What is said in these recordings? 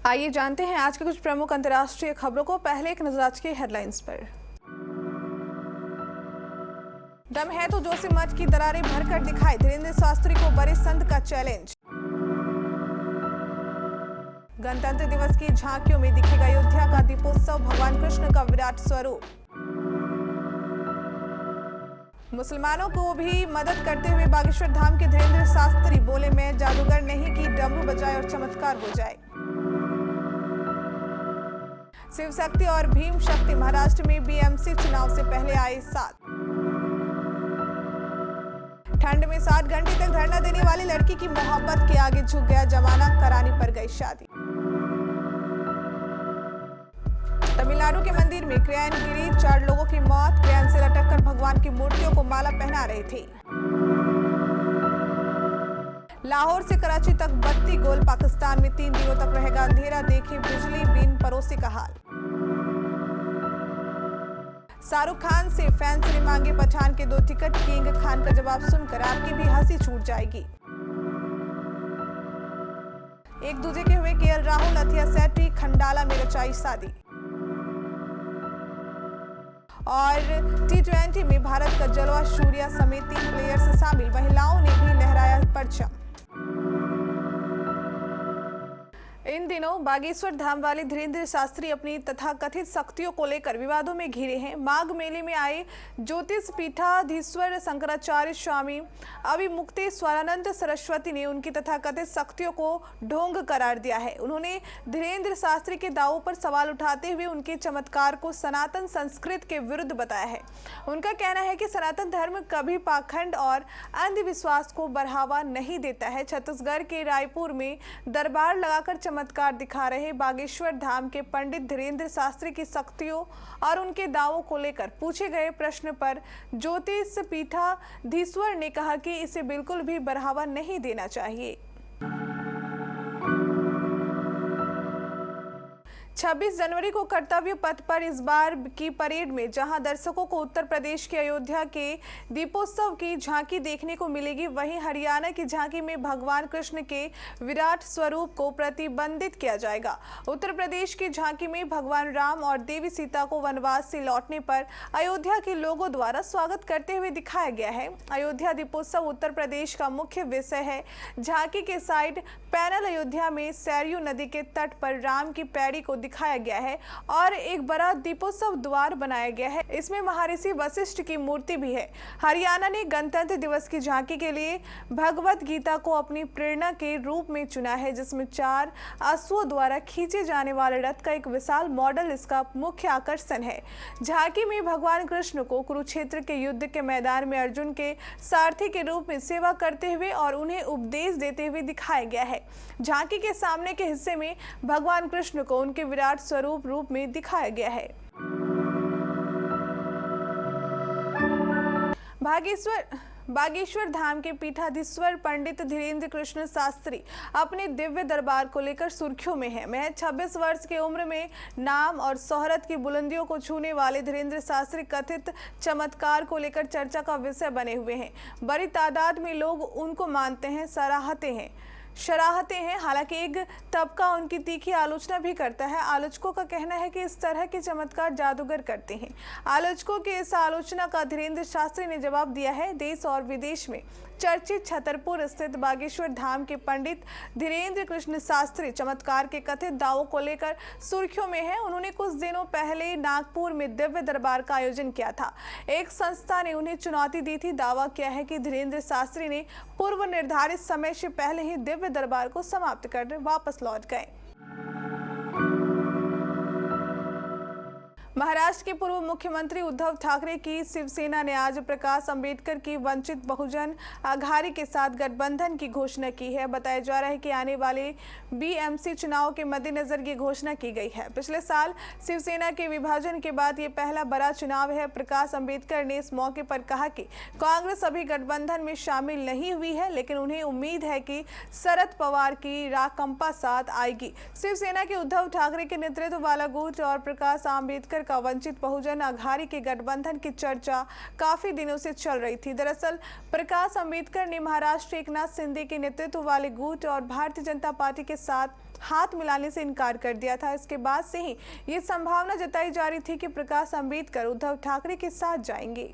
आइए जानते हैं आज के कुछ प्रमुख अंतर्राष्ट्रीय खबरों को। पहले एक नजर आज की हेडलाइंस पर। दम है तो जोशीमठ की दरारें भरकर दिखाए, धीरेन्द्र शास्त्री को बड़े संत का चैलेंज। गणतंत्र दिवस की झांकियों में दिखेगा अयोध्या का दीपोत्सव, भगवान कृष्ण का विराट स्वरूप। मुसलमानों को भी मदद करते हुए बागेश्वर धाम के धीरेन्द्र शास्त्री बोले, मैं जादूगर नहीं कि डमरू बजाए और चमत्कार हो जाए। शिव शक्ति और भीम शक्ति महाराष्ट्र में बीएमसी चुनाव से पहले आए साथ। ठंड में 7 घंटे तक धरना देने वाली लड़की की मोहब्बत के आगे झुक गया जमाना, करानी पर गई शादी। तमिलनाडु के मंदिर में क्रेन गिरी, 4 लोगों की मौत, क्रेन से लटककर भगवान की मूर्तियों को माला पहना रहे थे। लाहौर से कराची तक बत्ती गोल, पाकिस्तान में 3 दिनों तक रहेगा अंधेरा, देखे बिजली बिन पड़ोसी का हाल। शाहरुख खान से फैंस ने मांगे पठान के 2 टिकट, किंग खान का जवाब सुनकर आपकी भी हंसी छूट जाएगी। एक दूजे के हुए केएल राहुल, अथिया सेठी, खंडाला में रचाई शादी। और T20 में भारत का जलवा, सूर्या समेत 3 प्लेयर्स शामिल, महिलाओं ने भी लहराया परचम। इन दिनों बागेश्वर धाम वाले धीरेन्द्र शास्त्री अपनी तथाकथित शक्तियों को लेकर विवादों में घिरे हैं। माघ मेले में आए ज्योतिष पीठाधीश्वर शंकराचार्य स्वामी अभिमुक्तेश्वरानंद सरस्वती ने उनकी तथाकथित शक्तियों को ढोंग करार दिया है। उन्होंने धीरेन्द्र शास्त्री के दावों पर सवाल उठाते हुए उनके चमत्कार को सनातन संस्कृत के विरुद्ध बताया है। उनका कहना है कि सनातन धर्म कभी पाखंड और अंधविश्वास को बढ़ावा नहीं देता है। छत्तीसगढ़ के रायपुर में दरबार लगाकर चमत्कार दिखा रहे बागेश्वर धाम के पंडित धीरेन्द्र शास्त्री की शक्तियों और उनके दावों को लेकर पूछे गए प्रश्न पर ज्योतिष पीठाधीश्वर ने कहा कि इसे बिल्कुल भी बढ़ावा नहीं देना चाहिए। 26 जनवरी को कर्तव्य पथ पर इस बार की परेड में जहां दर्शकों को उत्तर प्रदेश के अयोध्या के दीपोत्सव की झांकी देखने को मिलेगी, वहीं हरियाणा की झांकी में भगवान कृष्ण के विराट स्वरूप को प्रतिबंधित किया जाएगा। उत्तर प्रदेश की झांकी में भगवान राम और देवी सीता को वनवास से लौटने पर अयोध्या के लोगों द्वारा स्वागत करते हुए दिखाया गया है। अयोध्या दीपोत्सव उत्तर प्रदेश का मुख्य विषय है। झांकी के साइड पैनल अयोध्या में सरयू नदी के तट पर राम की पैड़ी को दिखाया गया है और एक बड़ा दीपोत्सव द्वार बनाया गया है। इसमें महर्षि वशिष्ठ की मूर्ति भी है। हरियाणा ने गणतंत्र दिवस की झांकी के लिए भगवत गीता को अपनी प्रेरणा के रूप में चुना है, जिसमें 4 अश्वों द्वारा खींचे जाने वाले रथ का एक विशाल मॉडल इसका मुख्य आकर्षण है। झांकी में भगवान कृष्ण को कुरुक्षेत्र के युद्ध के मैदान में अर्जुन के सारथी के रूप में सेवा करते हुए और उन्हें उपदेश देते हुए दिखाया गया है। झांकी के सामने के हिस्से में भगवान कृष्ण को उनके विराट स्वरूप रूप में दिखाया गया है। बागेश्वर धाम के पीठाधीश्वर पंडित धीरेन्द्र कृष्ण शास्त्री अपने दिव्य दरबार को लेकर सुर्खियों में है। महज 26 वर्ष की उम्र में नाम और शोहरत की बुलंदियों को छूने वाले धीरेन्द्र शास्त्री कथित चमत्कार को लेकर चर्चा का विषय बने हुए हैं। बड़ी तादाद में लोग उनको मानते हैं, सराहते हैं। हालांकि एक तबका उनकी तीखी आलोचना भी करता है। आलोचकों का कहना है कि इस तरह के चमत्कार जादूगर करते हैं। आलोचकों की इस आलोचना का धीरेन्द्र शास्त्री ने जवाब दिया है। देश और विदेश में चर्चित छतरपुर स्थित बागेश्वर धाम के पंडित धीरेन्द्र कृष्ण शास्त्री चमत्कार के कथित दावों को लेकर सुर्खियों में है। उन्होंने कुछ दिनों पहले नागपुर में दिव्य दरबार का आयोजन किया था। एक संस्था ने उन्हें चुनौती दी थी। दावा किया है कि धीरेन्द्र शास्त्री ने पूर्व निर्धारित समय से पहले ही दिव्य दरबार को समाप्त कर वापस लौट गए। महाराष्ट्र के पूर्व मुख्यमंत्री उद्धव ठाकरे की शिवसेना ने आज प्रकाश अंबेडकर की वंचित बहुजन आघाड़ी के साथ गठबंधन की घोषणा की है। बताया जा रहा है कि आने वाले बीएमसी चुनाव के मद्देनजर ये घोषणा की गई है। पिछले साल शिवसेना के विभाजन के बाद ये पहला बड़ा चुनाव है। प्रकाश अंबेडकर ने इस मौके पर कहा कि कांग्रेस अभी गठबंधन में शामिल नहीं हुई है, लेकिन उन्हें उम्मीद है कि शरद पवार की राकांपा साथ आएगी। शिवसेना के उद्धव ठाकरे के नेतृत्व वाला गुट और प्रकाश अंबेडकर अंबेडकर का वंचित बहुजन अघाड़ी के गठबंधन की चर्चा काफी दिनों से चल रही थी। दरअसल प्रकाश अंबेडकर ने महाराष्ट्र एकनाथ शिंदे के नेतृत्व वाले गुट और भारतीय जनता पार्टी के साथ हाथ मिलाने से इनकार कर दिया था। इसके बाद से ही ये संभावना जताई जा रही थी कि प्रकाश अंबेडकर उद्धव ठाकरे के साथ जाएंगे।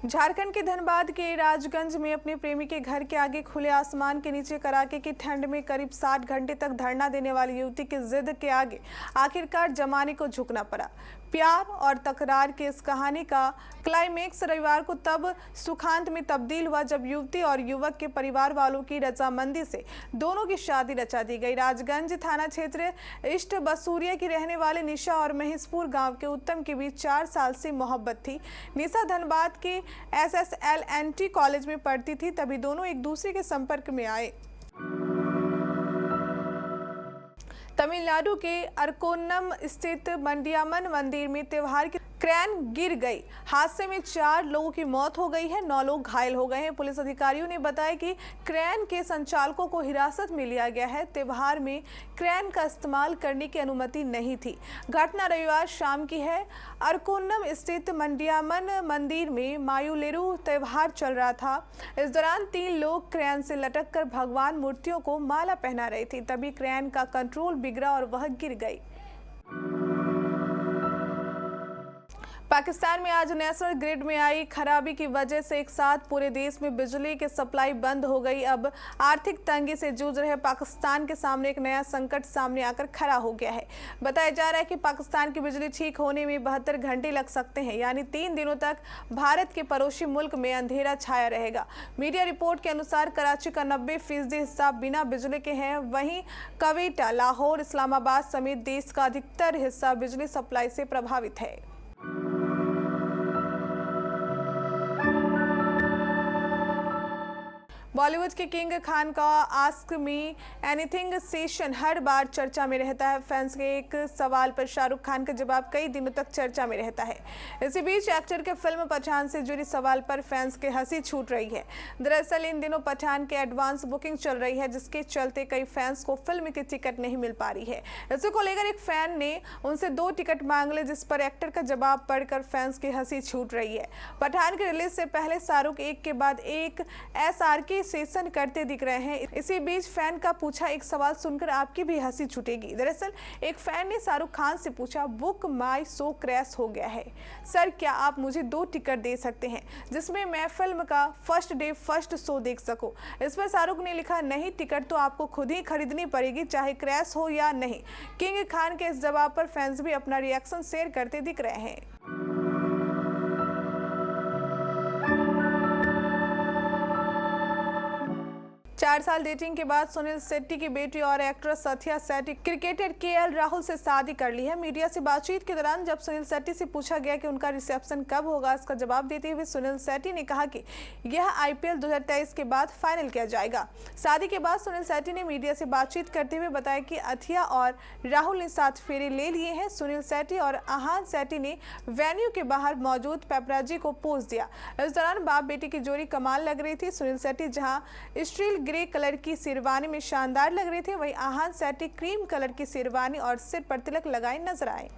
झारखंड के धनबाद के राजगंज में अपने प्रेमी के घर के आगे खुले आसमान के नीचे कड़ाके की ठंड में करीब 60 घंटे तक धरना देने वाली युवती की जिद के आगे आखिरकार जमाने को झुकना पड़ा। प्यार और तकरार की इस कहानी का क्लाइमेक्स रविवार को तब सुखांत में तब्दील हुआ जब युवती और युवक के परिवार वालों की रजामंदी से दोनों की शादी रचा दी गई। राजगंज थाना क्षेत्र ईस्ट बसूरिया की रहने वाले निशा और महेशपुर गांव के उत्तम के बीच 4 साल से मोहब्बत थी। निशा धनबाद के SSLNT कॉलेज में पढ़ती थी, तभी दोनों एक दूसरे के संपर्क में आए। तमिलनाडु के अरकोन्नम स्थित मंडियामन मंदिर में त्योहार की क्रेन गिर गई। हादसे में 4 लोगों की मौत हो गई है, 9 लोग घायल हो गए हैं। पुलिस अधिकारियों ने बताया कि क्रेन के संचालकों को हिरासत में लिया गया है। त्योहार में क्रेन का इस्तेमाल करने की अनुमति नहीं थी। घटना रविवार शाम की है। अरकोन्नम स्थित मंडियामन मंदिर में मायुलेरू त्योहार चल रहा था। इस दौरान 3 लोग क्रेन से लटक कर भगवान मूर्तियों को माला पहना रहे थे, तभी क्रेन का कंट्रोल बिगड़ा और वह गिर गई। पाकिस्तान में आज नेशनल ग्रिड में आई खराबी की वजह से एक साथ पूरे देश में बिजली की सप्लाई बंद हो गई। अब आर्थिक तंगी से जूझ रहे पाकिस्तान के सामने एक नया संकट सामने आकर खड़ा हो गया है। बताया जा रहा है कि पाकिस्तान की बिजली ठीक होने में 72 घंटे लग सकते हैं, यानी 3 दिनों तक भारत के पड़ोसी मुल्क में अंधेरा छाया रहेगा। मीडिया रिपोर्ट के अनुसार कराची का 90% हिस्सा बिना बिजली के हैं, वहीं क्वेटा, लाहौर, इस्लामाबाद समेत देश का अधिकतर हिस्सा बिजली सप्लाई से प्रभावित है। बॉलीवुड के किंग खान का आस्क मी एनीथिंग सेशन हर बार चर्चा में रहता है। फैंस के एक सवाल पर शाहरुख खान का जवाब कई दिनों तक चर्चा में रहता है। इसी बीच एक्टर के फिल्म पठान से जुड़ी सवाल पर फैंस के हंसी छूट रही है। दरअसल इन दिनों पठान के एडवांस बुकिंग चल रही है, जिसके चलते कई फैंस को फिल्म की टिकट नहीं मिल पा रही है। इसी को लेकर एक फैन ने उनसे 2 टिकट मांग ली, जिस पर एक्टर का जवाब पढ़कर फैंस की हंसी छूट रही है। पठान के रिलीज से पहले शाहरुख एक के बाद एक SRK सेशन करते दिख रहे हैं। इसी बीच फैन का पूछा एक सवाल सुनकर आपकी भी हंसी छूटेगी। दरअसल एक फैन ने शाहरुख खान से पूछा, बुक माई शो क्रैश हो गया है सर, क्या आप मुझे 2 टिकट दे सकते हैं जिसमें मैं फिल्म का फर्स्ट डे फर्स्ट शो देख सकूं। इस पर शाहरुख ने लिखा, नहीं, टिकट तो आपको खुद ही खरीदनी पड़ेगी, चाहे क्रैश हो या नहीं। किंग खान के इस जवाब पर फैंस भी अपना रिएक्शन शेयर करते दिख रहे हैं। 4 साल डेटिंग के बाद सुनील शेट्टी की बेटी और actress Sathya Shetty cricketer KL Rahul से शादी कर ली है। मीडिया से बातचीत के दौरान जब सुनील शेट्टी से पूछा गया कि उनका रिसेप्शन कब होगा, इसका जवाब देते हुए सुनील शेट्टी ने कहा कि यह IPL 2023 के बाद फाइनल किया जाएगा। शादी के बाद सुनील शेट्टी ने मीडिया से बातचीत करते हुए बताया कि अथिया और राहुल ने 7 फेरे ले लिए हैं। सुनील शेट्टी और आहान शेट्टी ने वेन्यू के बाहर मौजूद पेपराजी को पोज दिया। इस दौरान बाप बेटी की जोड़ी कमाल लग रही थी। सुनील शेट्टी जहां स्टील ग्रे कलर की शेरवानी में शानदार लग रहे थे, वहीं आहान शेट्टी क्रीम कलर की शेरवानी और सिर पर तिलक लगाए नजर आए।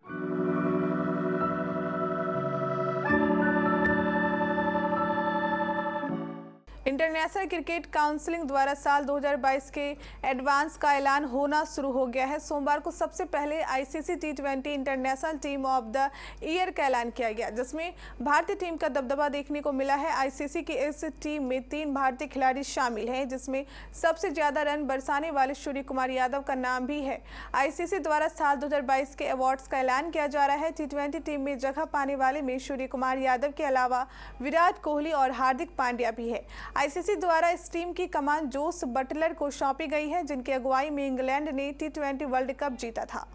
इंटरनेशनल क्रिकेट काउंसिल द्वारा साल 2022 के एडवांस का ऐलान होना शुरू हो गया है। सोमवार को सबसे पहले ICC T20 international team of the year का ऐलान किया गया, जिसमें भारतीय टीम का दबदबा देखने को मिला है। ICC की इस टीम में 3 भारतीय खिलाड़ी शामिल हैं, जिसमें सबसे ज्यादा रन बरसाने वाले सूर्य कुमार यादव का नाम भी है। ICC द्वारा साल 2022 के अवार्ड्स का ऐलान किया जा रहा है। T20 टीम में जगह पाने वाले में सूर्य कुमार यादव के अलावा विराट कोहली और हार्दिक पांड्या भी है। ICC द्वारा इस टीम की कमान जोस बटलर को सौंपी गई है, जिनकी अगुवाई में इंग्लैंड ने T20 वर्ल्ड कप जीता था।